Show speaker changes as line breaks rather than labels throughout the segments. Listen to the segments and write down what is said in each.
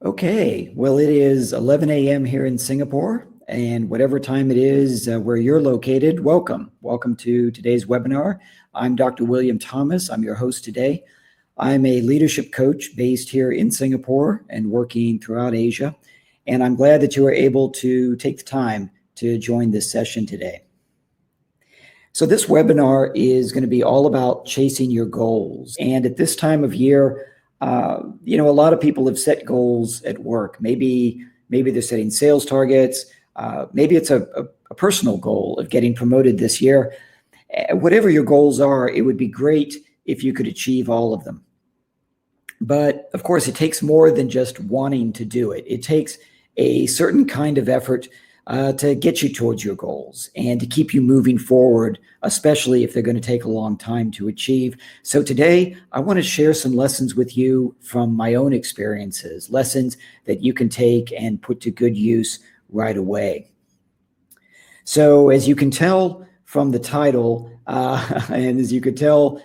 Okay, well, it is 11 a.m. here in Singapore, and whatever time it is where you're located, welcome. Welcome to today's webinar. I'm Dr. William Thomas. I'm your host today. I'm a leadership coach based here in Singapore and working throughout Asia, and I'm glad that you are able to take the time to join this session today. So this webinar is going to be all about chasing your goals, and at this time of year, a lot of people have set goals at work. Maybe they're setting sales targets. Maybe it's a personal goal of getting promoted this year. Whatever your goals are, it would be great if you could achieve all of them. But of course, it takes more than just wanting to do it. It takes a certain kind of effort to get you towards your goals and to keep you moving forward, especially if they're going to take a long time to achieve. So today, I want to share some lessons with you from my own experiences, lessons that you can take and put to good use right away. So as you can tell from the title, and as you could tell,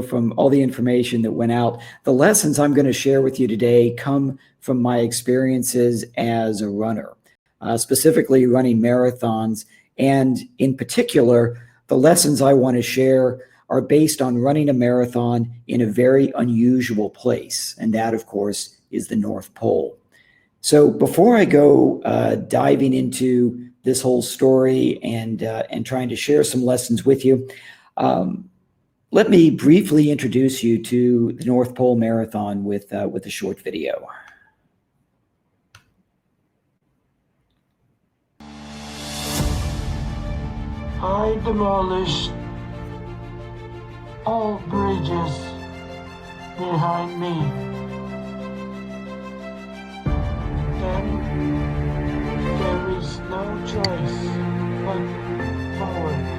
from all the information that went out, the lessons I'm going to share with you today come from my experiences as a runner. Specifically running marathons. And in particular, the lessons I want to share are based on running a marathon in a very unusual place. And that, of course, is the North Pole. So before I go diving into this whole story and trying to share some lessons with you, let me briefly introduce you to the North Pole Marathon with a short video.
I demolished all bridges behind me. Then there is no choice but forward.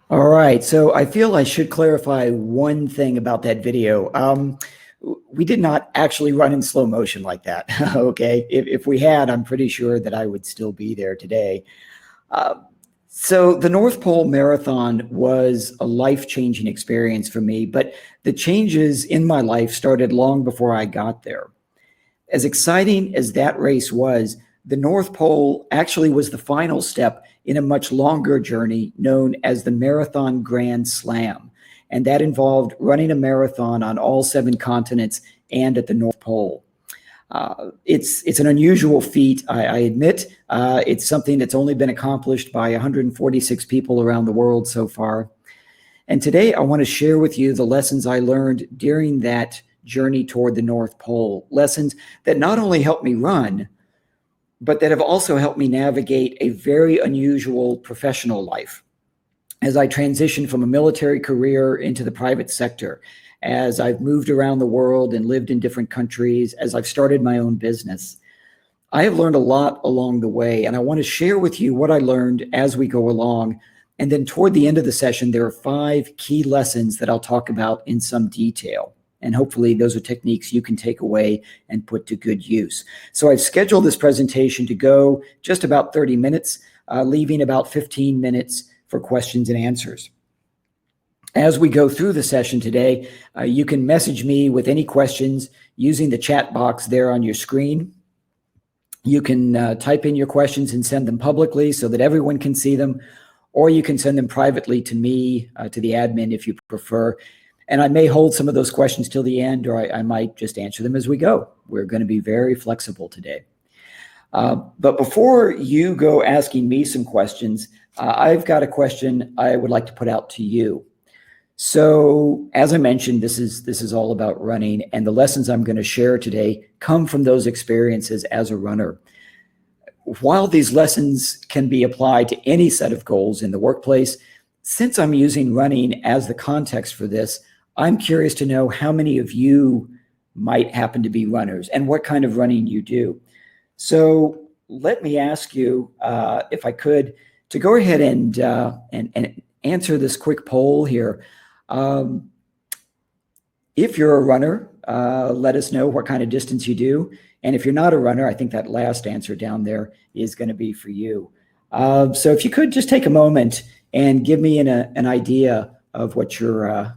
All right, so I feel I should clarify one thing about that video. We did not actually run in slow motion like that, okay? If we had, I'm pretty sure that I would still be there today. So the North Pole Marathon was a life-changing experience for me, but the changes in my life started long before I got there. As exciting as that race was, the North Pole actually was the final step in a much longer journey known as the Marathon Grand Slam. And that involved running a marathon on all 7 continents and at the North Pole. It's an unusual feat, I admit. It's something that's only been accomplished by 146 people around the world so far. And today I want to share with you the lessons I learned during that journey toward the North Pole. Lessons that not only helped me run, but that have also helped me navigate a very unusual professional life as I transitioned from a military career into the private sector, as I've moved around the world and lived in different countries, as I've started my own business. I have learned a lot along the way, and I want to share with you what I learned as we go along. And then toward the end of the session, there are 5 key lessons that I'll talk about in some detail. And hopefully those are techniques you can take away and put to good use. So I've scheduled this presentation to go just about 30 minutes. leaving about 15 minutes for questions and answers. As we go through the session today, you can message me with any questions using the chat box there on your screen. You can type in your questions and send them publicly so that everyone can see them, or you can send them privately to me, to the admin if you prefer. And I may hold some of those questions till the end, or I might just answer them as we go. We're going to be very flexible today. But before you go asking me some questions, I've got a question I would like to put out to you. So as I mentioned, this is all about running, and the lessons I'm going to share today come from those experiences as a runner. While these lessons can be applied to any set of goals in the workplace, since I'm using running as the context for this, I'm curious to know how many of you might happen to be runners and what kind of running you do. So let me ask you, if I could, to go ahead and answer this quick poll here. If you're a runner, let us know what kind of distance you do. And if you're not a runner, I think that last answer down there is going to be for you. So if you could just take a moment and give me an idea of what your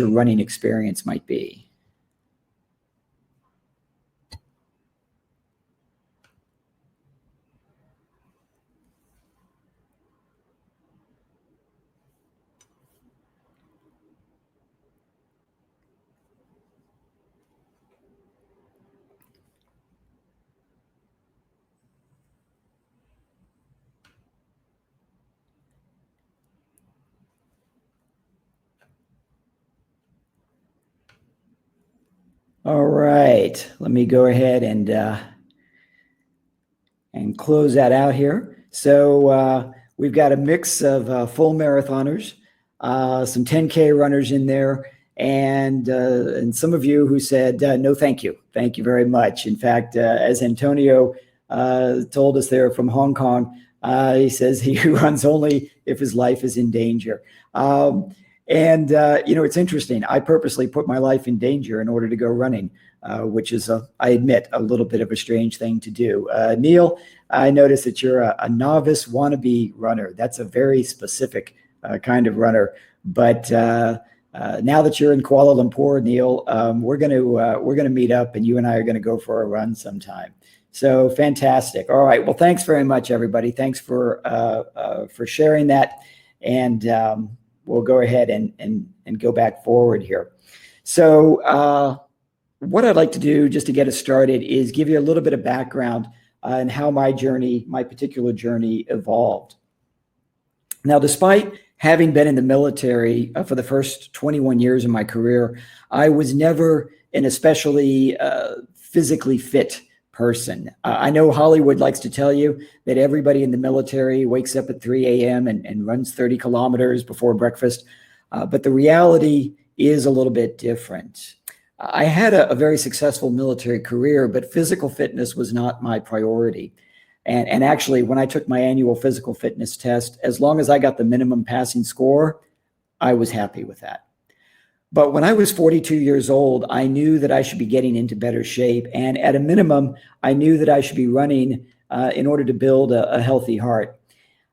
running experience might be. All right, let me go ahead and close that out here. So we've got a mix of full marathoners, some 10K runners in there, and some of you who said no, thank you very much. In fact, as Antonio told us there from Hong Kong, he says he runs only if his life is in danger. And it's interesting. I purposely put my life in danger in order to go running, which is, I admit, a little bit of a strange thing to do. Neil, I noticed that you're a novice wannabe runner. That's a very specific kind of runner. But now that you're in Kuala Lumpur, Neil, we're gonna meet up, and you and I are gonna go for a run sometime. So fantastic. All right. Well, thanks very much, everybody. Thanks for sharing that, and we'll go ahead and go back forward here. So what I'd like to do, just to get us started, is give you a little bit of background on how my particular journey evolved. Now, despite having been in the military for the first 21 years of my career, I was never an especially physically fit person. I know Hollywood likes to tell you that everybody in the military wakes up at 3 a.m. and runs 30 kilometers before breakfast, but the reality is a little bit different. I had a very successful military career, but physical fitness was not my priority. And actually, when I took my annual physical fitness test, as long as I got the minimum passing score, I was happy with that. But when I was 42 years old, I knew that I should be getting into better shape. And at a minimum, I knew that I should be running in order to build a healthy heart.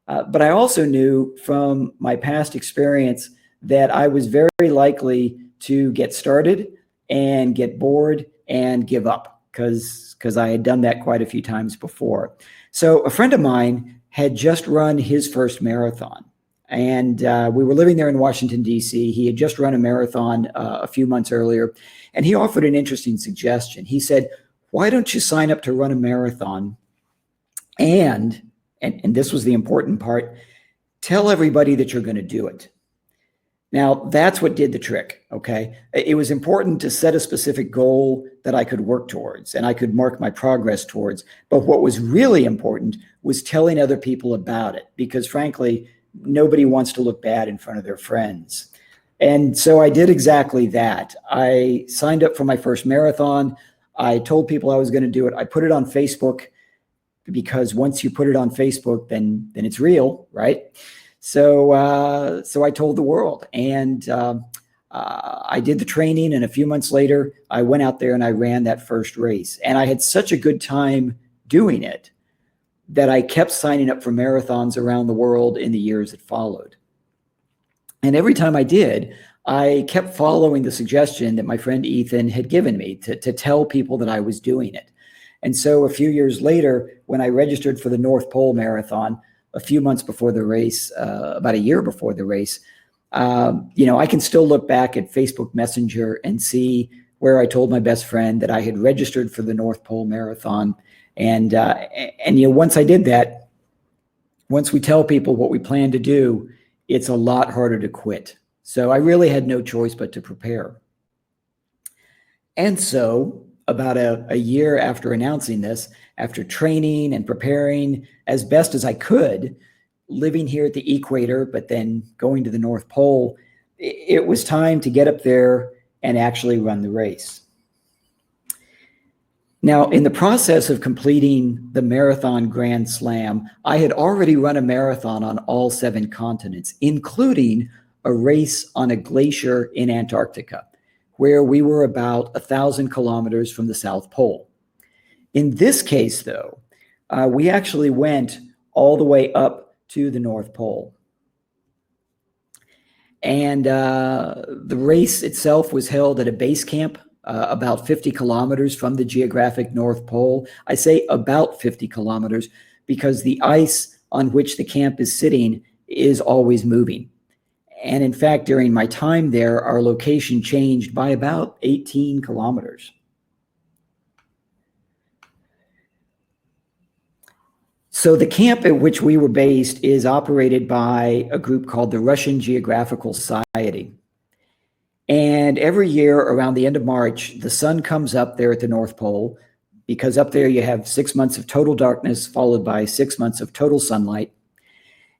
But I also knew from my past experience that I was very likely to get started and get bored and give up, because I had done that quite a few times before. So a friend of mine had just run his first marathon. And we were living there in Washington, D.C. He had just run a marathon a few months earlier, and he offered an interesting suggestion. He said, why don't you sign up to run a marathon? And this was the important part, tell everybody that you're going to do it. Now, that's what did the trick, okay? It was important to set a specific goal that I could work towards and I could mark my progress towards. But what was really important was telling other people about it, because frankly, nobody wants to look bad in front of their friends. And so I did exactly that. I signed up for my first marathon. I told people I was going to do it. I put it on Facebook, because once you put it on Facebook, then it's real, right? So I told the world, and I did the training, and a few months later, I went out there and I ran that first race. And I had such a good time doing it that I kept signing up for marathons around the world in the years that followed. And every time I did, I kept following the suggestion that my friend Ethan had given me to tell people that I was doing it. And so a few years later, when I registered for the North Pole Marathon, a few months before the race, about a year before the race, I can still look back at Facebook Messenger and see where I told my best friend that I had registered for the North Pole Marathon. And once I did that, once we tell people what we plan to do, it's a lot harder to quit. So I really had no choice but to prepare. And so about a year after announcing this, after training and preparing as best as I could, living here at the equator, but then going to the North Pole, it was time to get up there and actually run the race. Now, in the process of completing the Marathon Grand Slam, I had already run a marathon on all 7 continents, including a race on a glacier in Antarctica, where we were about 1,000 kilometers from the South Pole. In this case, though, we actually went all the way up to the North Pole. And the race itself was held at a base camp about 50 kilometers from the geographic North Pole. I say about 50 kilometers because the ice on which the camp is sitting is always moving. And in fact, during my time there, our location changed by about 18 kilometers. So the camp at which we were based is operated by a group called the Russian Geographical Society. And every year around the end of March, the sun comes up there at the North Pole, because up there you have 6 months of total darkness followed by 6 months of total sunlight.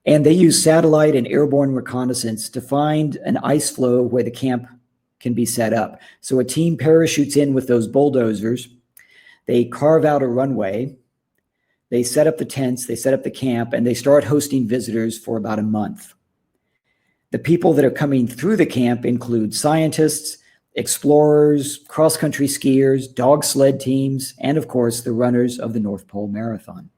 And they use satellite and airborne reconnaissance to find an ice floe where the camp can be set up. So a team parachutes in with those bulldozers. They carve out a runway. They set up the tents, they set up the camp, and they start hosting visitors for about a month. The people that are coming through the camp include scientists, explorers, cross-country skiers, dog sled teams, and of course, the runners of the North Pole Marathon.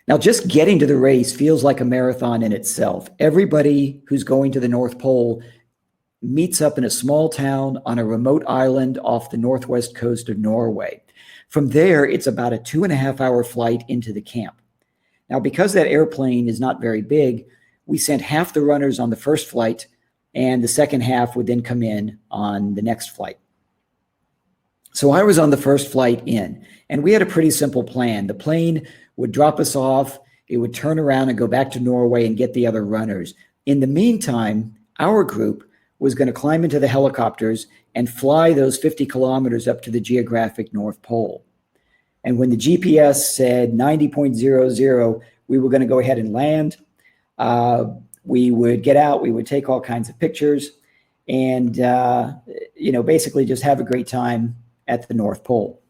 Now, just getting to the race feels like a marathon in itself. Everybody who's going to the North Pole meets up in a small town on a remote island off the northwest coast of Norway. From there, it's about a 2.5-hour flight into the camp. Now, because that airplane is not very big, we sent half the runners on the first flight, and the second half would then come in on the next flight. So I was on the first flight in, and we had a pretty simple plan. The plane would drop us off, it would turn around and go back to Norway and get the other runners. In the meantime, our group was going to climb into the helicopters and fly those 50 kilometers up to the geographic North Pole. And when the GPS said 90.00, we were going to go ahead and land. We would get out, we would take all kinds of pictures, and basically just have a great time at the North Pole.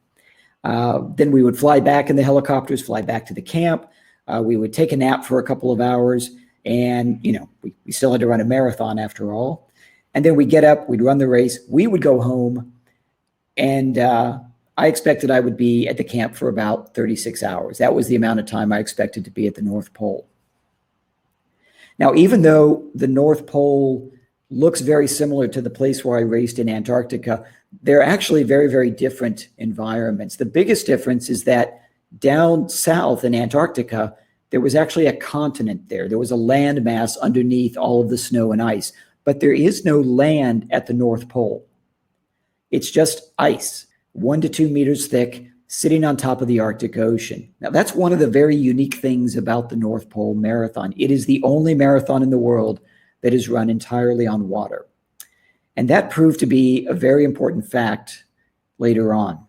Then we would fly back in the helicopters, fly back to the camp. We would take a nap for a couple of hours, and we still had to run a marathon after all. And then we'd get up, we'd run the race, we would go home, and I expected I would be at the camp for about 36 hours. That was the amount of time I expected to be at the North Pole. Now, even though the North Pole looks very similar to the place where I raced in Antarctica, they're actually very, very different environments. The biggest difference is that down south in Antarctica, there was actually a continent there. There was a land mass underneath all of the snow and ice, but there is no land at the North Pole. It's just ice, 1 to 2 meters thick, sitting on top of the Arctic Ocean. Now, that's one of the very unique things about the North Pole Marathon. It is the only marathon in the world that is run entirely on water. And that proved to be a very important fact later on.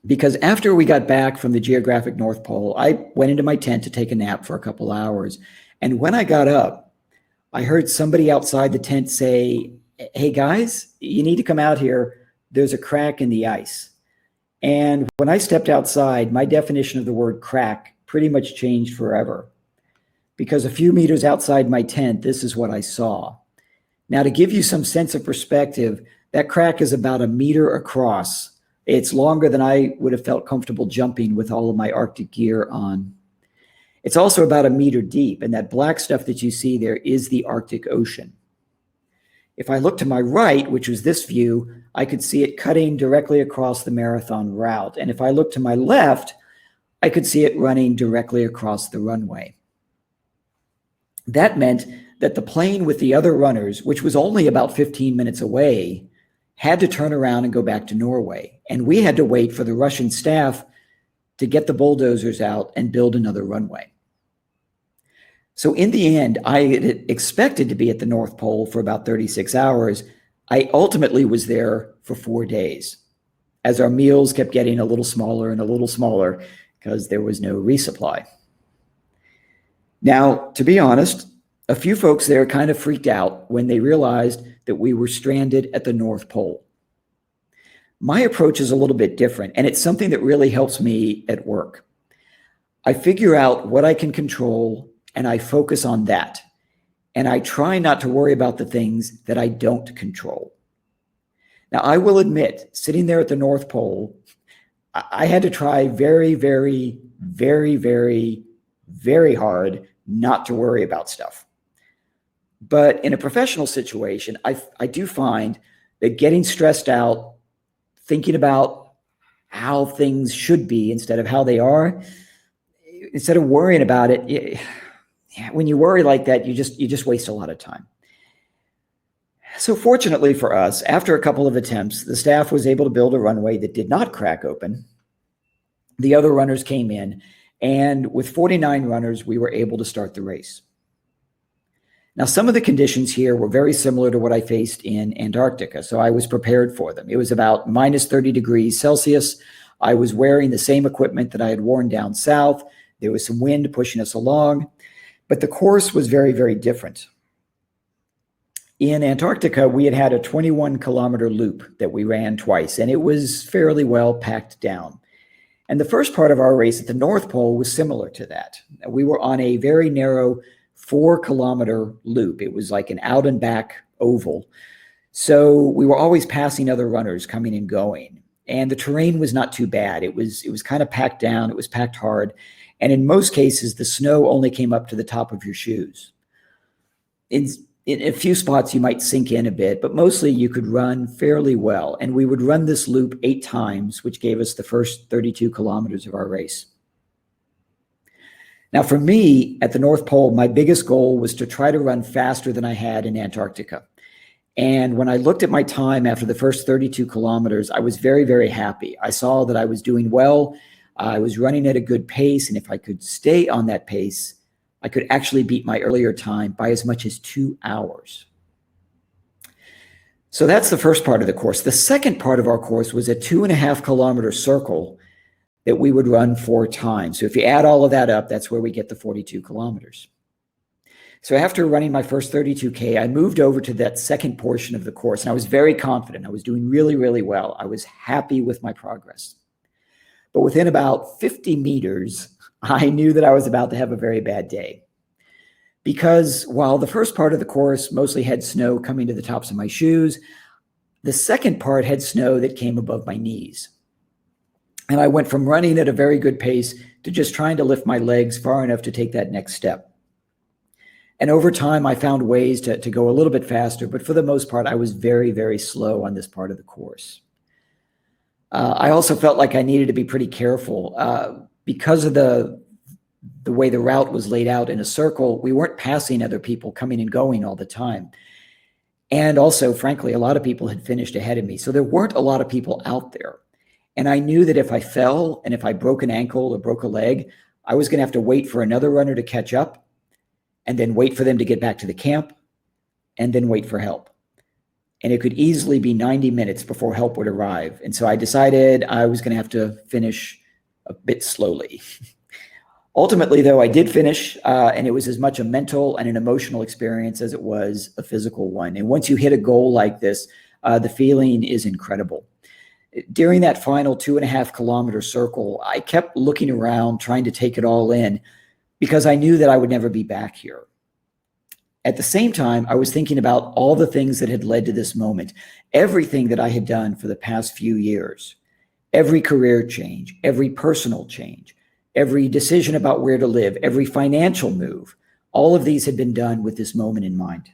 Because after we got back from the geographic North Pole, I went into my tent to take a nap for a couple hours. And when I got up, I heard somebody outside the tent say, "Hey guys, you need to come out here. There's a crack in the ice." And when I stepped outside, my definition of the word crack pretty much changed forever. Because a few meters outside my tent, this is what I saw. Now, to give you some sense of perspective, that crack is about 1 meter across It's longer than I would have felt comfortable jumping with all of my Arctic gear on. It's also about 1 meter deep, and that black stuff that you see there is the Arctic Ocean. If I look to my right, which was this view, I could see it cutting directly across the marathon route. And if I look to my left, I could see it running directly across the runway. That meant that the plane with the other runners, which was only about 15 minutes away, had to turn around and go back to Norway. And we had to wait for the Russian staff to get the bulldozers out and build another runway. So in the end, I had expected to be at the North Pole for about 36 hours. I ultimately was there for 4 days, as our meals kept getting a little smaller and a little smaller because there was no resupply. Now, to be honest, a few folks there kind of freaked out when they realized that we were stranded at the North Pole. My approach is a little bit different, and it's something that really helps me at work. I figure out what I can control, and I focus on that. And I try not to worry about the things that I don't control. Now, I will admit, sitting there at the North Pole, I had to try very, very, very, very, very hard not to worry about stuff. But in a professional situation, I do find that getting stressed out, thinking about how things should be instead of how they are, instead of worrying about it, when you worry like that, you just waste a lot of time. So fortunately for us, after a couple of attempts, the staff was able to build a runway that did not crack open. The other runners came in, and with 49 runners, we were able to start the race. Now, some of the conditions here were very similar to what I faced in Antarctica, so I was prepared for them. It was about minus 30 degrees Celsius. I was wearing the same equipment that I had worn down south. There was some wind pushing us along. But the course was very, very different. In Antarctica, we had a 21-kilometer loop that we ran twice, and it was fairly well packed down. And the first part of our race at the North Pole was similar to that. We were on a very narrow 4-kilometer loop. It was like an out and back oval. So we were always passing other runners coming and going. And the terrain was not too bad. It was kind of packed down. It was packed hard. And in most cases, the snow only came up to the top of your shoes. In a few spots, you might sink in a bit, but mostly you could run fairly well. And we would run this loop 8 times, which gave us the first 32 kilometers of our race. Now, for me, at the North Pole, my biggest goal was to try to run faster than I had in Antarctica. And when I looked at my time after the first 32 kilometers, I was very, very happy. I saw that I was doing well. I was running at a good pace, and if I could stay on that pace, I could actually beat my earlier time by as much as 2 hours. So that's the first part of the course. The second part of our course was a 2.5-kilometer circle that we would run 4 times. So if you add all of that up, that's where we get the 42 kilometers. So after running my first 32K, I moved over to that second portion of the course, and I was very confident. I was doing really, really well. I was happy with my progress. But within about 50 meters, I knew that I was about to have a very bad day. Because while the first part of the course mostly had snow coming to the tops of my shoes, the second part had snow that came above my knees. And I went from running at a very good pace to just trying to lift my legs far enough to take that next step. And over time, I found ways to go a little bit faster, but for the most part, I was very, very slow on this part of the course. I also felt like I needed to be pretty careful because of the way the route was laid out in a circle. We weren't passing other people coming and going all the time. And also, frankly, a lot of people had finished ahead of me. So there weren't a lot of people out there. And I knew that if I fell and if I broke an ankle or broke a leg, I was going to have to wait for another runner to catch up and then wait for them to get back to the camp and then wait for help. And it could easily be 90 minutes before help would arrive. And so I decided I was going to have to finish a bit slowly. Ultimately, though, I did finish, and it was as much a mental and an emotional experience as it was a physical one. And once you hit a goal like this, the feeling is incredible. During that final 2.5-kilometer circle, I kept looking around, trying to take it all in, because I knew that I would never be back here. At the same time, I was thinking about all the things that had led to this moment, everything that I had done for the past few years. Every career change, every personal change, every decision about where to live, every financial move, all of these had been done with this moment in mind.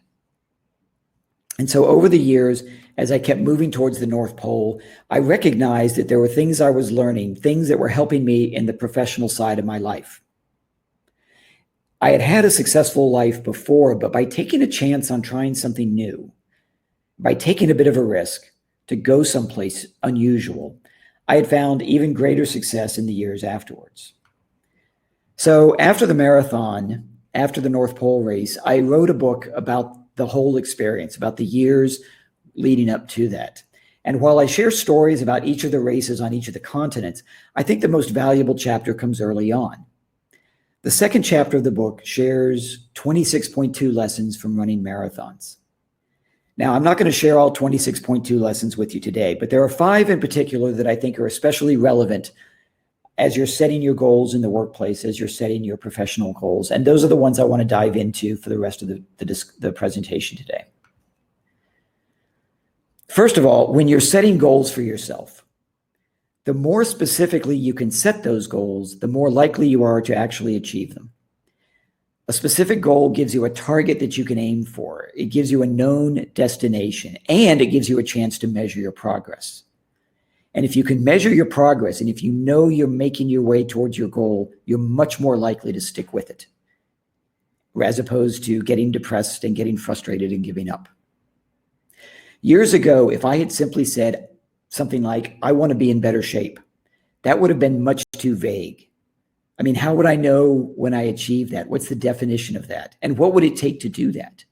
And so over the years, as I kept moving towards the North Pole, I recognized that there were things I was learning, things that were helping me in the professional side of my life. I had had a successful life before, but by taking a chance on trying something new, by taking a bit of a risk to go someplace unusual, I had found even greater success in the years afterwards. So after the marathon, after the North Pole race, I wrote a book about the whole experience, about the years leading up to that. And while I share stories about each of the races on each of the continents, I think the most valuable chapter comes early on. The second chapter of the book shares 26.2 lessons from running marathons. Now, I'm not going to share all 26.2 lessons with you today, but there are 5 in particular that I think are especially relevant as you're setting your goals in the workplace, as you're setting your professional goals. And those are the ones I want to dive into for the rest of the presentation today. First of all, when you're setting goals for yourself, the more specifically you can set those goals, the more likely you are to actually achieve them. A specific goal gives you a target that you can aim for. It gives you a known destination, and it gives you a chance to measure your progress. And if you can measure your progress, and if you know you're making your way towards your goal, you're much more likely to stick with it, as opposed to getting depressed and getting frustrated and giving up. Years ago, if I had simply said something like, I want to be in better shape, that would have been much too vague. I mean, how would I know when I achieve that? What's the definition of that? And what would it take to do that?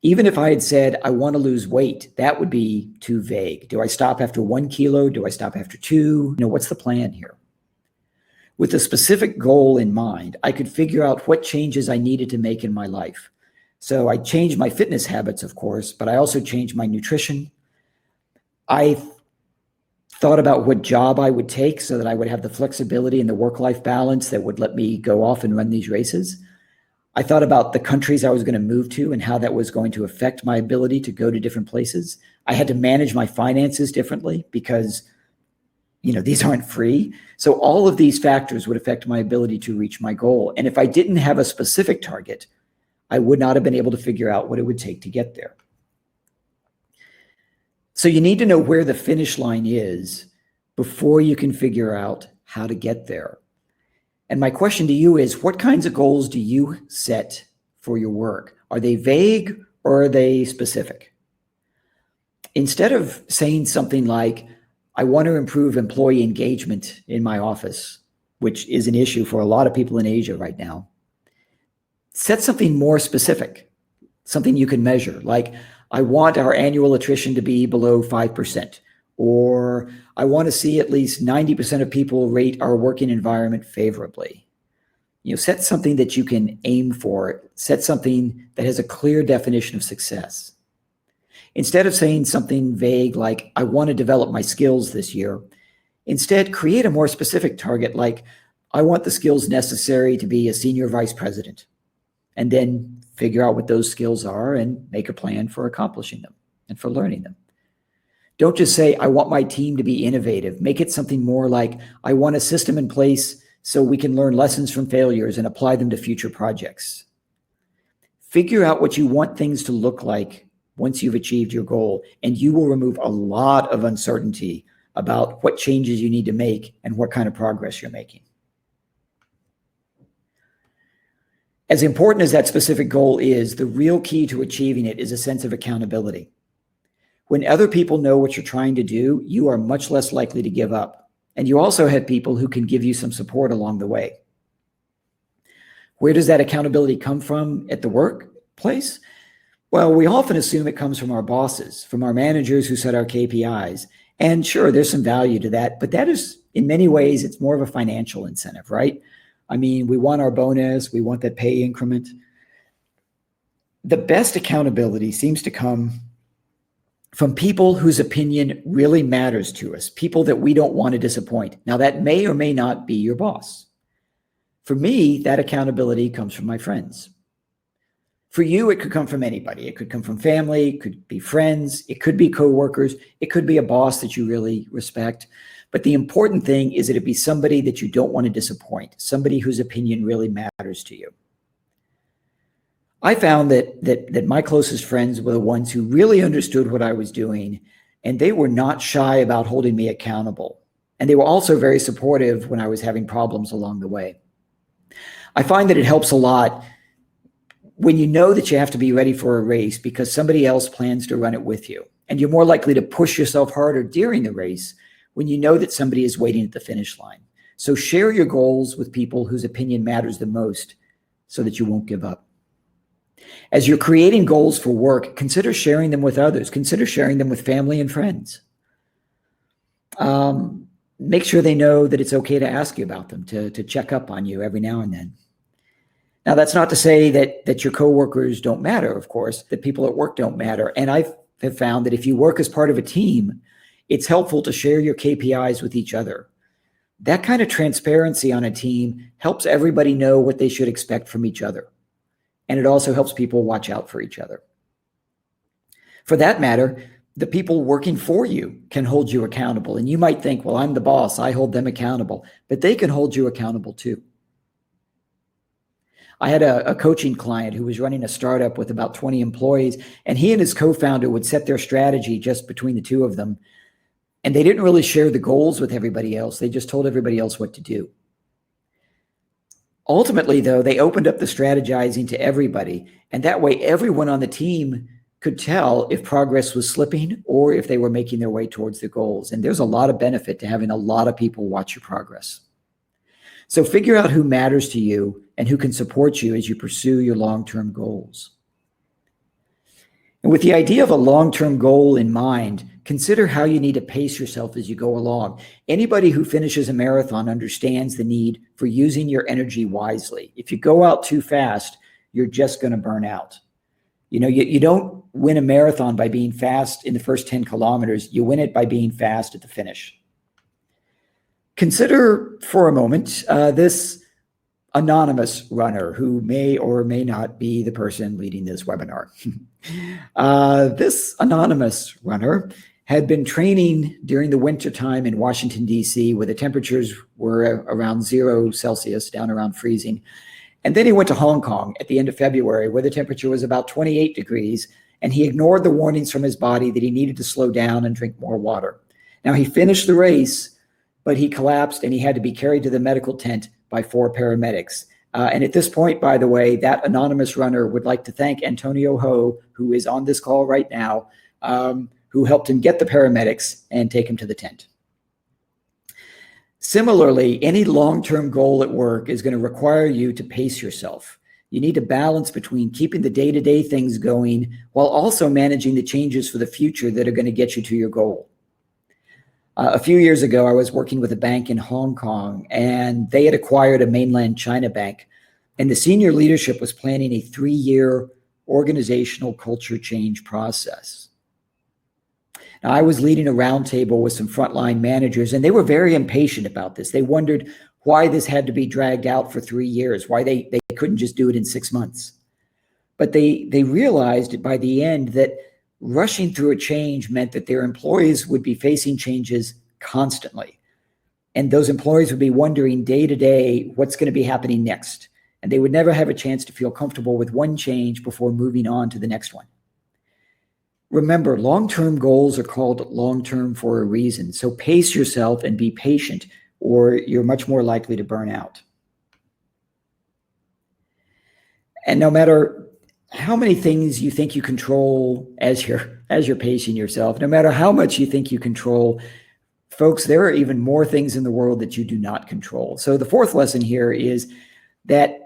Even if I had said, I want to lose weight, that would be too vague. Do I stop after 1 kilo? Do I stop after 2? What's the plan here? With a specific goal in mind, I could figure out what changes I needed to make in my life. So I changed my fitness habits, of course, but I also changed my nutrition. I thought about what job I would take so that I would have the flexibility and the work-life balance that would let me go off and run these races. I thought about the countries I was going to move to and how that was going to affect my ability to go to different places. I had to manage my finances differently because, these aren't free. So all of these factors would affect my ability to reach my goal. And if I didn't have a specific target, I would not have been able to figure out what it would take to get there. So you need to know where the finish line is before you can figure out how to get there. And my question to you is, what kinds of goals do you set for your work? Are they vague or are they specific? Instead of saying something like, I want to improve employee engagement in my office, which is an issue for a lot of people in Asia right now, set something more specific, something you can measure, like I want our annual attrition to be below 5%, or I want to see at least 90% of people rate our working environment favorably. Set something that you can aim for, set something that has a clear definition of success. Instead of saying something vague like, I want to develop my skills this year, instead create a more specific target like, I want the skills necessary to be a senior vice president, and then figure out what those skills are and make a plan for accomplishing them and for learning them. Don't just say, I want my team to be innovative. Make it something more like, I want a system in place so we can learn lessons from failures and apply them to future projects. Figure out what you want things to look like once you've achieved your goal, and you will remove a lot of uncertainty about what changes you need to make and what kind of progress you're making. As important as that specific goal is, the real key to achieving it is a sense of accountability. When other people know what you're trying to do, you are much less likely to give up. And you also have people who can give you some support along the way. Where does that accountability come from at the workplace? Well, we often assume it comes from our bosses, from our managers who set our KPIs. And sure, there's some value to that, but that is, in many ways, it's more of a financial incentive, right? I mean, we want our bonus, we want that pay increment. The best accountability seems to come from people whose opinion really matters to us, people that we don't want to disappoint. Now, that may or may not be your boss. For me, that accountability comes from my friends. For you, it could come from anybody. It could come from family, it could be friends, it could be coworkers, it could be a boss that you really respect. But the important thing is that it be somebody that you don't want to disappoint, somebody whose opinion really matters to you. I found that my closest friends were the ones who really understood what I was doing, and they were not shy about holding me accountable. And they were also very supportive when I was having problems along the way. I find that it helps a lot when you know that you have to be ready for a race because somebody else plans to run it with you. And you're more likely to push yourself harder during the race when you know that somebody is waiting at the finish line. So share your goals with people whose opinion matters the most so that you won't give up. As you're creating goals for work, consider sharing them with others. Consider sharing them with family and friends. Make sure they know that it's okay to ask you about them, to check up on you every now and then. Now, that's not to say that your coworkers don't matter, of course, that people at work don't matter. And I have found that if you work as part of a team, it's helpful to share your KPIs with each other. That kind of transparency on a team helps everybody know what they should expect from each other. And it also helps people watch out for each other. For that matter, the people working for you can hold you accountable. And you might think, well, I'm the boss, I hold them accountable, but they can hold you accountable too. I had a coaching client who was running a startup with about 20 employees, and he and his co-founder would set their strategy just between the two of them. And they didn't really share the goals with everybody else. They just told everybody else what to do. Ultimately, though, they opened up the strategizing to everybody. And that way, everyone on the team could tell if progress was slipping or if they were making their way towards the goals. And there's a lot of benefit to having a lot of people watch your progress. So figure out who matters to you and who can support you as you pursue your long-term goals. And with the idea of a long-term goal in mind, consider how you need to pace yourself as you go along. Anybody who finishes a marathon understands the need for using your energy wisely. If you go out too fast, you're just going to burn out. You know, you don't win a marathon by being fast in the first 10 kilometers. You win it by being fast at the finish. Consider for a moment this anonymous runner who may or may not be the person leading this webinar. This anonymous runner had been training during the wintertime in Washington, D.C., where the temperatures were around 0 Celsius, down around freezing. And then he went to Hong Kong at the end of February, where the temperature was about 28 degrees, and he ignored the warnings from his body that he needed to slow down and drink more water. Now, he finished the race, but he collapsed and he had to be carried to the medical tent by 4 paramedics. And at this point, by the way, that anonymous runner would like to thank Antonio Ho, who is on this call right now, who helped him get the paramedics and take him to the tent. Similarly, any long-term goal at work is going to require you to pace yourself. You need to balance between keeping the day-to-day things going while also managing the changes for the future that are going to get you to your goal. A few years ago, I was working with a bank in Hong Kong, and they had acquired a mainland China bank, and the senior leadership was planning a 3-year organizational culture change process. Now, I was leading a roundtable with some frontline managers, and they were very impatient about this. They wondered why this had to be dragged out for 3 years, why they couldn't just do it in 6 months. But they realized by the end that rushing through a change meant that their employees would be facing changes constantly. And those employees would be wondering day to day what's going to be happening next. And they would never have a chance to feel comfortable with one change before moving on to the next one. Remember, long-term goals are called long-term for a reason. So pace yourself and be patient, or you're much more likely to burn out. And no matter how many things you think you control as you're pacing yourself, no matter how much you think you control, folks, there are even more things in the world that you do not control. So the fourth lesson here is that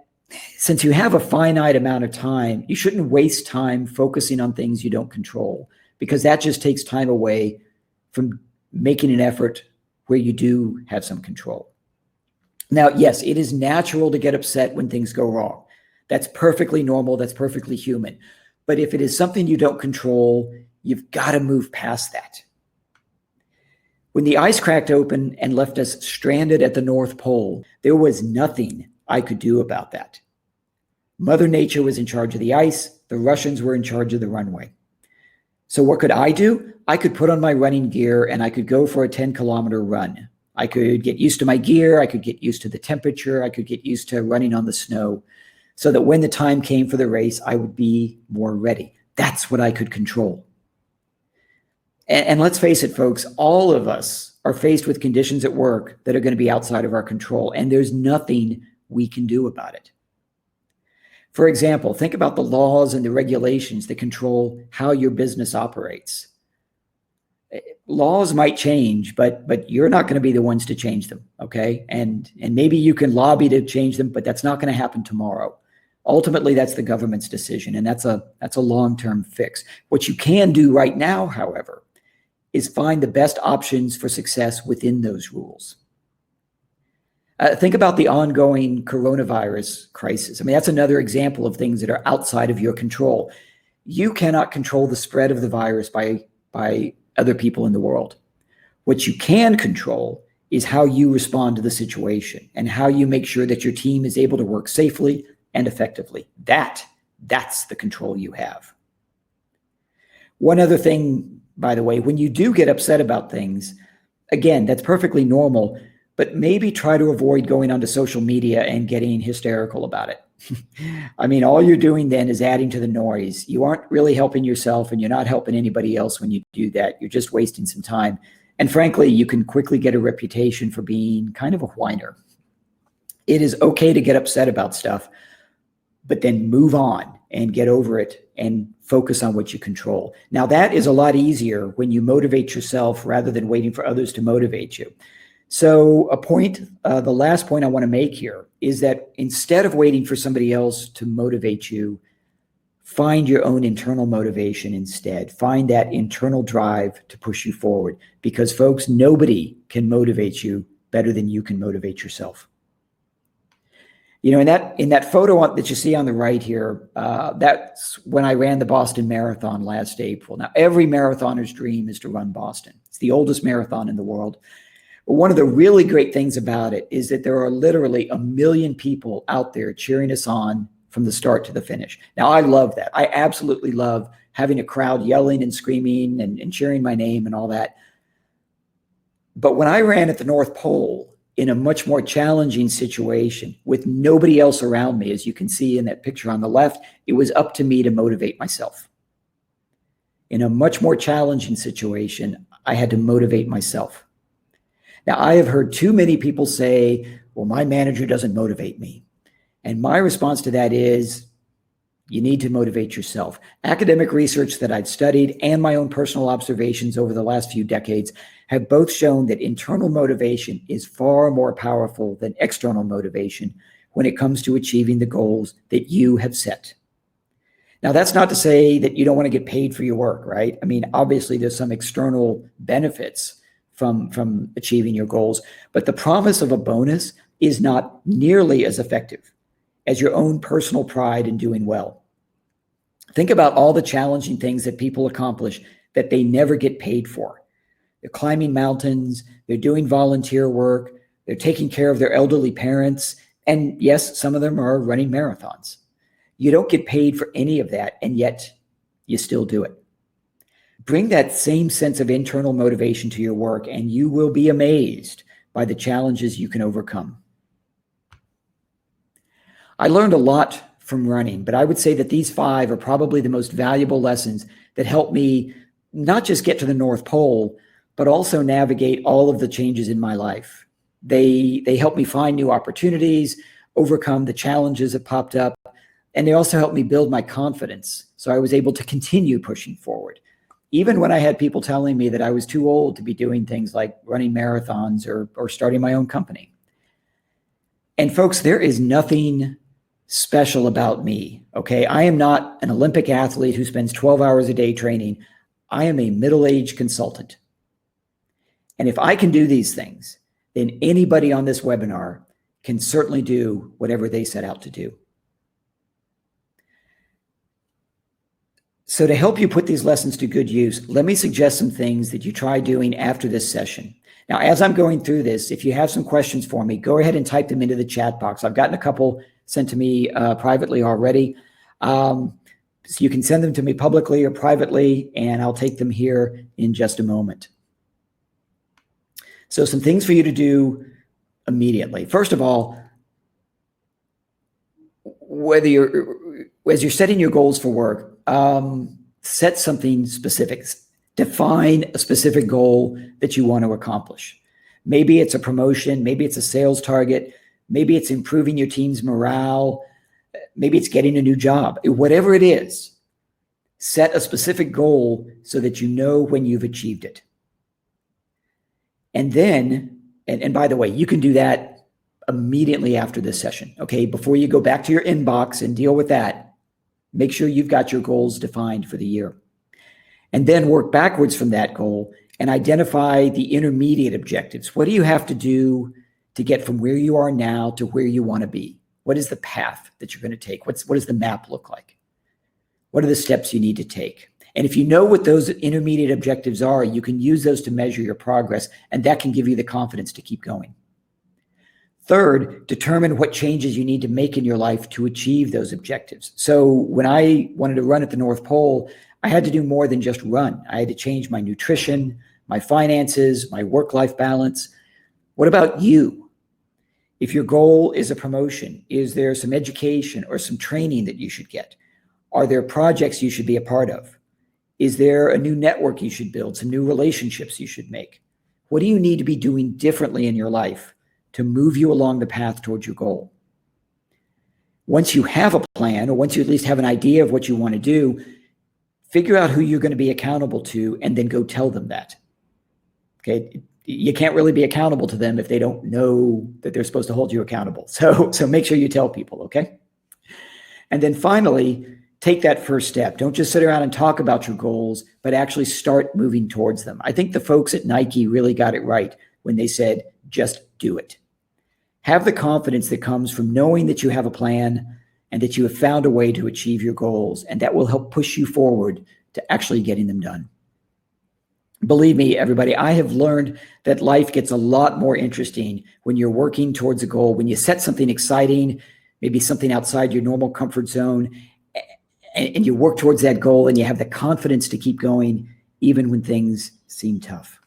since you have a finite amount of time, you shouldn't waste time focusing on things you don't control, because that just takes time away from making an effort where you do have some control. Now, yes, it is natural to get upset when things go wrong. That's perfectly normal. That's perfectly human. But if it is something you don't control, you've got to move past that. When the ice cracked open and left us stranded at the North Pole, there was nothing I could do about that. Mother Nature was in charge of the ice. The Russians were in charge of the runway. So what could I do? I could put on my running gear and I could go for a 10-kilometer run. I could get used to my gear. I could get used to the temperature. I could get used to running on the snow so that when the time came for the race, I would be more ready. That's what I could control. And let's face it, folks, all of us are faced with conditions at work that are going to be outside of our control, and there's nothing we can do about it. For example, think about the laws and the regulations that control how your business operates. Laws might change, but you're not going to be the ones to change them, okay? And maybe you can lobby to change them, but that's not going to happen tomorrow. Ultimately, that's the government's decision, and that's a long-term fix. What you can do right now, however, is find the best options for success within those rules. Think about the ongoing coronavirus crisis. I mean, that's another example of things that are outside of your control. You cannot control the spread of the virus by other people in the world. What you can control is how you respond to the situation and how you make sure that your team is able to work safely and effectively. That's the control you have. One other thing, by the way, when you do get upset about things, again, that's perfectly normal, but maybe try to avoid going onto social media and getting hysterical about it. I mean, all you're doing then is adding to the noise. You aren't really helping yourself and you're not helping anybody else when you do that. You're just wasting some time. And frankly, you can quickly get a reputation for being kind of a whiner. It is okay to get upset about stuff, but then move on and get over it and focus on what you control. Now, that is a lot easier when you motivate yourself rather than waiting for others to motivate you. So the last point I want to make here is that instead of waiting for somebody else to motivate you, find your own internal motivation instead. Find that internal drive to push you forward, because folks, nobody can motivate you better than you can motivate yourself. You know, in that photo that you see on the right here, that's when I ran the Boston Marathon last April. Now, every marathoner's dream is to run Boston. It's the oldest marathon in the world. But one of the really great things about it is that there are literally 1 million people out there cheering us on from the start to the finish. Now, I love that. I absolutely love having a crowd yelling and screaming and cheering my name and all that. But when I ran at the North Pole in a much more challenging situation with nobody else around me, as you can see in that picture on the left, it was up to me to motivate myself. In a much more challenging situation, I had to motivate myself. Now, I have heard too many people say, well, my manager doesn't motivate me. And my response to that is, you need to motivate yourself. Academic research that I've studied and my own personal observations over the last few decades have both shown that internal motivation is far more powerful than external motivation when it comes to achieving the goals that you have set. Now, that's not to say that you don't want to get paid for your work, right? I mean, obviously, there's some external benefits from achieving your goals, but the promise of a bonus is not nearly as effective as your own personal pride in doing well. Think about all the challenging things that people accomplish that they never get paid for. They're climbing mountains, they're doing volunteer work, they're taking care of their elderly parents, and yes, some of them are running marathons. You don't get paid for any of that, and yet you still do it. Bring that same sense of internal motivation to your work, and you will be amazed by the challenges you can overcome. I learned a lot from running, but I would say that these 5 are probably the most valuable lessons that helped me not just get to the North Pole, but also navigate all of the changes in my life. They helped me find new opportunities, overcome the challenges that popped up, and they also helped me build my confidence so I was able to continue pushing forward. Even when I had people telling me that I was too old to be doing things like running marathons or starting my own company. And folks, there is nothing special about me, okay? I am not an Olympic athlete who spends 12 hours a day training. I am a middle-aged consultant. And if I can do these things, then anybody on this webinar can certainly do whatever they set out to do. So to help you put these lessons to good use, let me suggest some things that you try doing after this session. Now, as I'm going through this, if you have some questions for me, go ahead and type them into the chat box. I've gotten a couple sent to me privately already. So you can send them to me publicly or privately, and I'll take them here in just a moment. So some things for you to do immediately. First of all, as you're setting your goals for work, set something specific. Define a specific goal that you want to accomplish. Maybe it's a promotion, maybe it's a sales target, maybe it's improving your team's morale, maybe it's getting a new job. Whatever it is, set a specific goal so that you know when you've achieved it. And then, and by the way, you can do that immediately after this session, okay? Before you go back to your inbox and deal with that, make sure you've got your goals defined for the year. And then work backwards from that goal and identify the intermediate objectives. What do you have to do to get from where you are now to where you want to be? What is the path that you're going to take? What does the map look like? What are the steps you need to take? And if you know what those intermediate objectives are, you can use those to measure your progress, and that can give you the confidence to keep going. Third, determine what changes you need to make in your life to achieve those objectives. So when I wanted to run at the North Pole, I had to do more than just run. I had to change my nutrition, my finances, my work-life balance. What about you? If your goal is a promotion, is there some education or some training that you should get? Are there projects you should be a part of? Is there a new network you should build, some new relationships you should make? What do you need to be doing differently in your life to move you along the path towards your goal? Once you have a plan, or once you at least have an idea of what you want to do, figure out who you're going to be accountable to and then go tell them that. Okay? You can't really be accountable to them if they don't know that they're supposed to hold you accountable. So make sure you tell people, okay? And then finally, take that first step. Don't just sit around and talk about your goals, but actually start moving towards them. I think the folks at Nike really got it right when they said, just do it. Have the confidence that comes from knowing that you have a plan and that you have found a way to achieve your goals, and that will help push you forward to actually getting them done. Believe me, everybody, I have learned that life gets a lot more interesting when you're working towards a goal, when you set something exciting, maybe something outside your normal comfort zone, and you work towards that goal and you have the confidence to keep going even when things seem tough.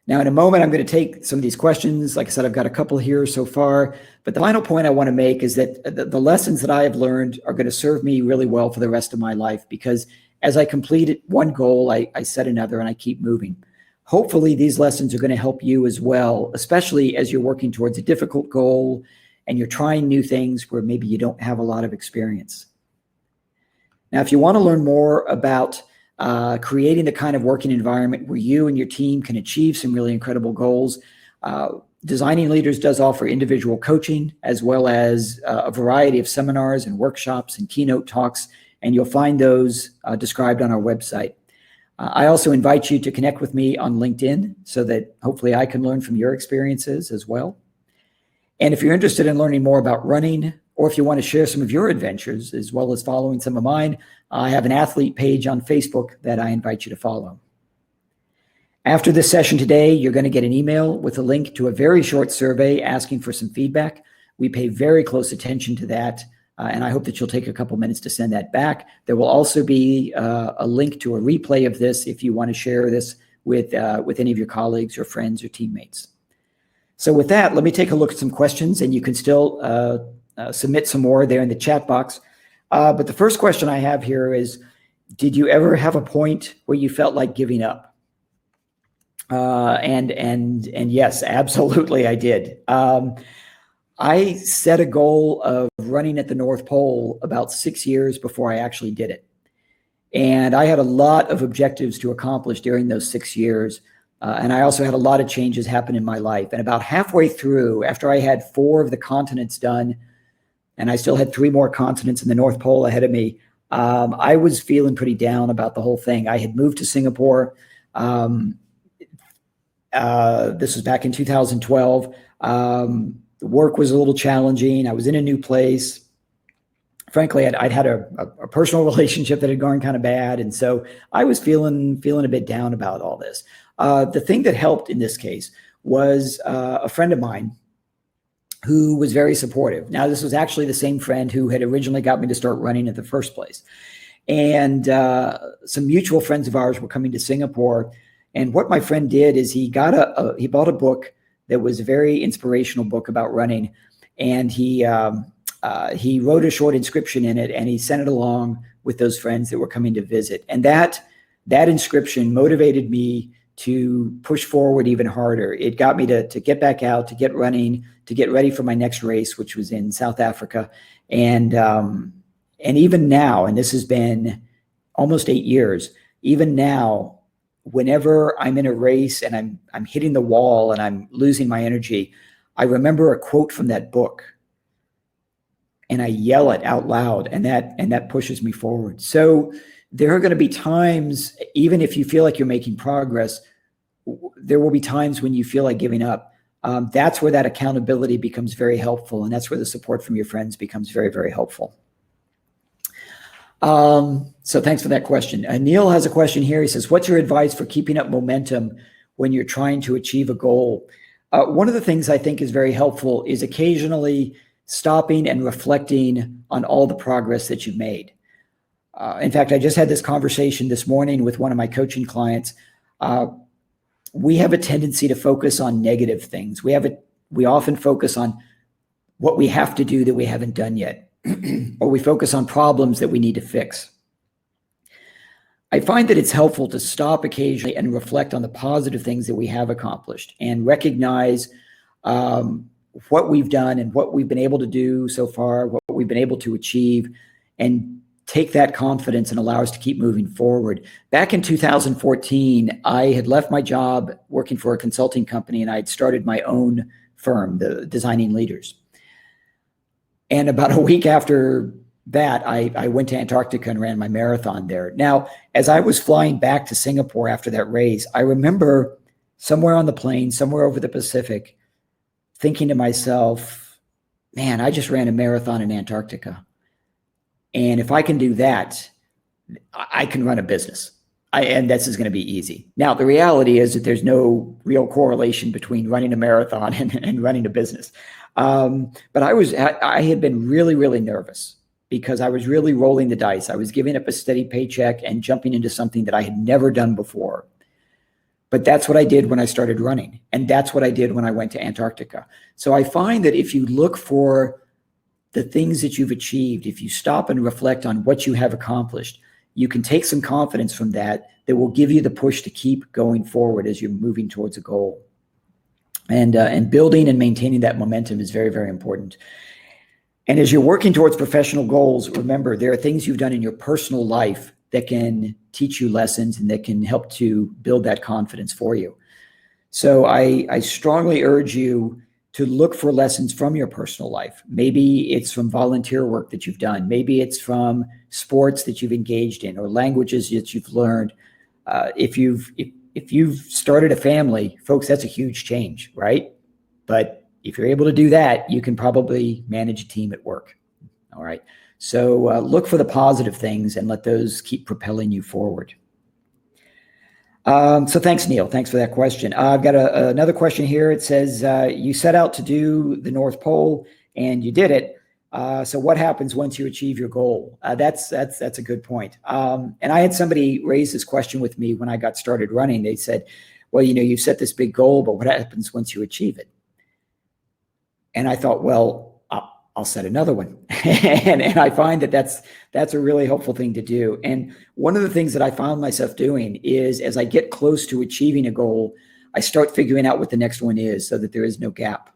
Now, in a moment, I'm going to take some of these questions. Like I said, I've got a couple here so far, but the final point I want to make is that the lessons that I have learned are going to serve me really well for the rest of my life, because as I complete one goal, I set another and I keep moving. Hopefully, these lessons are going to help you as well, especially as you're working towards a difficult goal and you're trying new things where maybe you don't have a lot of experience. Now, if you want to learn more about creating the kind of working environment where you and your team can achieve some really incredible goals, Designing Leaders does offer individual coaching as well as a variety of seminars and workshops and keynote talks, and you'll find those described on our website. I also invite you to connect with me on LinkedIn so that hopefully I can learn from your experiences as well. And if you're interested in learning more about running, or if you want to share some of your adventures as well as following some of mine, I have an athlete page on Facebook that I invite you to follow. After this session today, you're going to get an email with a link to a very short survey asking for some feedback. We pay very close attention to that, and I hope that you'll take a couple minutes to send that back. There will also be a link to a replay of this if you want to share this with any of your colleagues or friends or teammates. So with that, let me take a look at some questions, and you can still submit some more there in the chat box. But the first question I have here is, did you ever have a point where you felt like giving up? And yes, absolutely I did. I set a goal of running at the North Pole about 6 years before I actually did it. And I had a lot of objectives to accomplish during those 6 years. And I also had a lot of changes happen in my life. And about halfway through, after I had 4 of the continents done, and I still had 3 more continents in the North Pole ahead of me, I was feeling pretty down about the whole thing. I had moved to Singapore. This was back in 2012. The work was a little challenging. I was in a new place. Frankly, I'd had a personal relationship that had gone kind of bad. And so I was feeling a bit down about all this. The thing that helped in this case was a friend of mine who was very supportive. Now, this was actually the same friend who had originally got me to start running in the first place. And some mutual friends of ours were coming to Singapore. And what my friend did is he bought a book that was a very inspirational book about running. And he wrote a short inscription in it, and he sent it along with those friends that were coming to visit. And that inscription motivated me to push forward even harder. It got me to get back out, to get running, to get ready for my next race, which was in South Africa. And even now, and this has been almost 8 years, even now, whenever I'm in a race and I'm hitting the wall and I'm losing my energy, I remember a quote from that book and I yell it out loud, and that pushes me forward. So there are going to be times, even if you feel like you're making progress, there will be times when you feel like giving up. That's where that accountability becomes very helpful. And that's where the support from your friends becomes very, very helpful. So thanks for that question. Neil has a question here. He says, what's your advice for keeping up momentum when you're trying to achieve a goal? One of the things I think is very helpful is occasionally stopping and reflecting on all the progress that you've made. In fact, I just had this conversation this morning with one of my coaching clients. We have a tendency to focus on negative things. We often focus on what we have to do that we haven't done yet, or we focus on problems that we need to fix. I find that it's helpful to stop occasionally and reflect on the positive things that we have accomplished and recognize what we've done and what we've been able to do so far, what we've been able to achieve, and take that confidence and allow us to keep moving forward. Back in 2014, I had left my job working for a consulting company, and I had started my own firm, the Designing Leaders. And about a week after that, I went to Antarctica and ran my marathon there. Now, as I was flying back to Singapore after that race, I remember somewhere on the plane, somewhere over the Pacific, thinking to myself, man, I just ran a marathon in Antarctica. And if I can do that, I can run a business. And this is going to be easy. Now, the reality is that there's no real correlation between running a marathon and running a business. But I had been really, really nervous because I was really rolling the dice. I was giving up a steady paycheck and jumping into something that I had never done before. But that's what I did when I started running. And that's what I did when I went to Antarctica. So I find that if you look for the things that you've achieved, if you stop and reflect on what you have accomplished, you can take some confidence from that will give you the push to keep going forward as you're moving towards a goal. And building and maintaining that momentum is very, very important. And as you're working towards professional goals, remember, there are things you've done in your personal life that can teach you lessons and that can help to build that confidence for you. So I strongly urge you to look for lessons from your personal life. Maybe it's from volunteer work that you've done. Maybe it's from sports that you've engaged in or languages that you've learned. If you've started a family, folks, that's a huge change, right? But if you're able to do that, you can probably manage a team at work. All right. So look for the positive things and let those keep propelling you forward. So thanks, Neil. Thanks for that question. I've got another question here. It says, you set out to do the North Pole and you did it. So what happens once you achieve your goal? That's a good point. And I had somebody raise this question with me when I got started running. They said, well, you set this big goal, but what happens once you achieve it? And I thought, well, I'll set another one. and I find that that's a really helpful thing to do. And one of the things that I found myself doing is as I get close to achieving a goal, I start figuring out what the next one is so that there is no gap.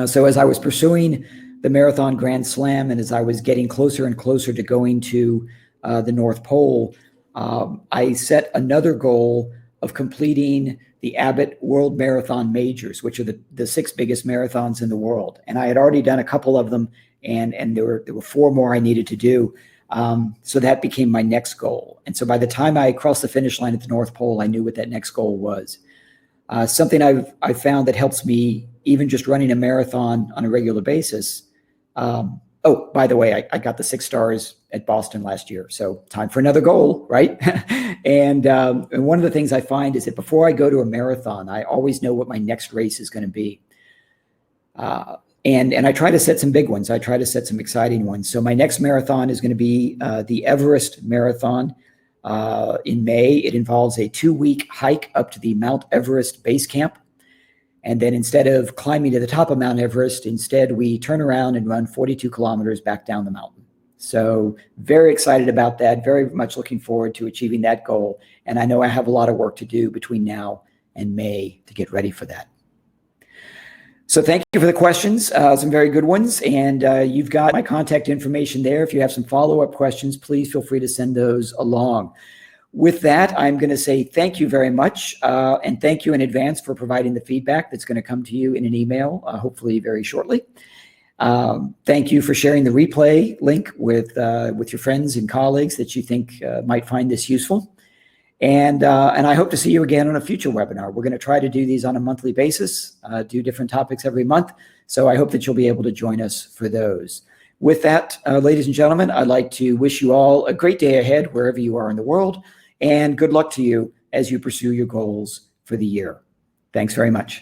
So as I was pursuing the Marathon Grand Slam and as I was getting closer and closer to going to the North Pole, I set another goal of completing the Abbott World Marathon Majors, which are the 6 biggest marathons in the world. And I had already done a couple of them, and there were 4 more I needed to do. So that became my next goal. And so by the time I crossed the finish line at the North Pole, I knew what that next goal was. Something I've found that helps me, even just running a marathon on a regular basis. Oh, by the way, I got the 6 stars at Boston last year. So time for another goal, right? And one of the things I find is that before I go to a marathon, I always know what my next race is going to be. And I try to set some big ones. I try to set some exciting ones. So my next marathon is going to be the Everest Marathon in May. It involves a 2-week hike up to the Mount Everest base camp. And then instead of climbing to the top of Mount Everest, instead we turn around and run 42 kilometers back down the mountain. So very excited about that. Very much looking forward to achieving that goal. And I know I have a lot of work to do between now and May to get ready for that. So thank you for the questions, some very good ones. And you've got my contact information there. If you have some follow-up questions, please feel free to send those along. With that, I'm going to say thank you very much. And thank you in advance for providing the feedback that's going to come to you in an email, hopefully very shortly. Thank you for sharing the replay link with your friends and colleagues that you think might find this useful. And I hope to see you again on a future webinar. We're going to try to do these on a monthly basis, do different topics every month. So I hope that you'll be able to join us for those. With that, ladies and gentlemen, I'd like to wish you all a great day ahead, wherever you are in the world, and good luck to you as you pursue your goals for the year. Thanks very much.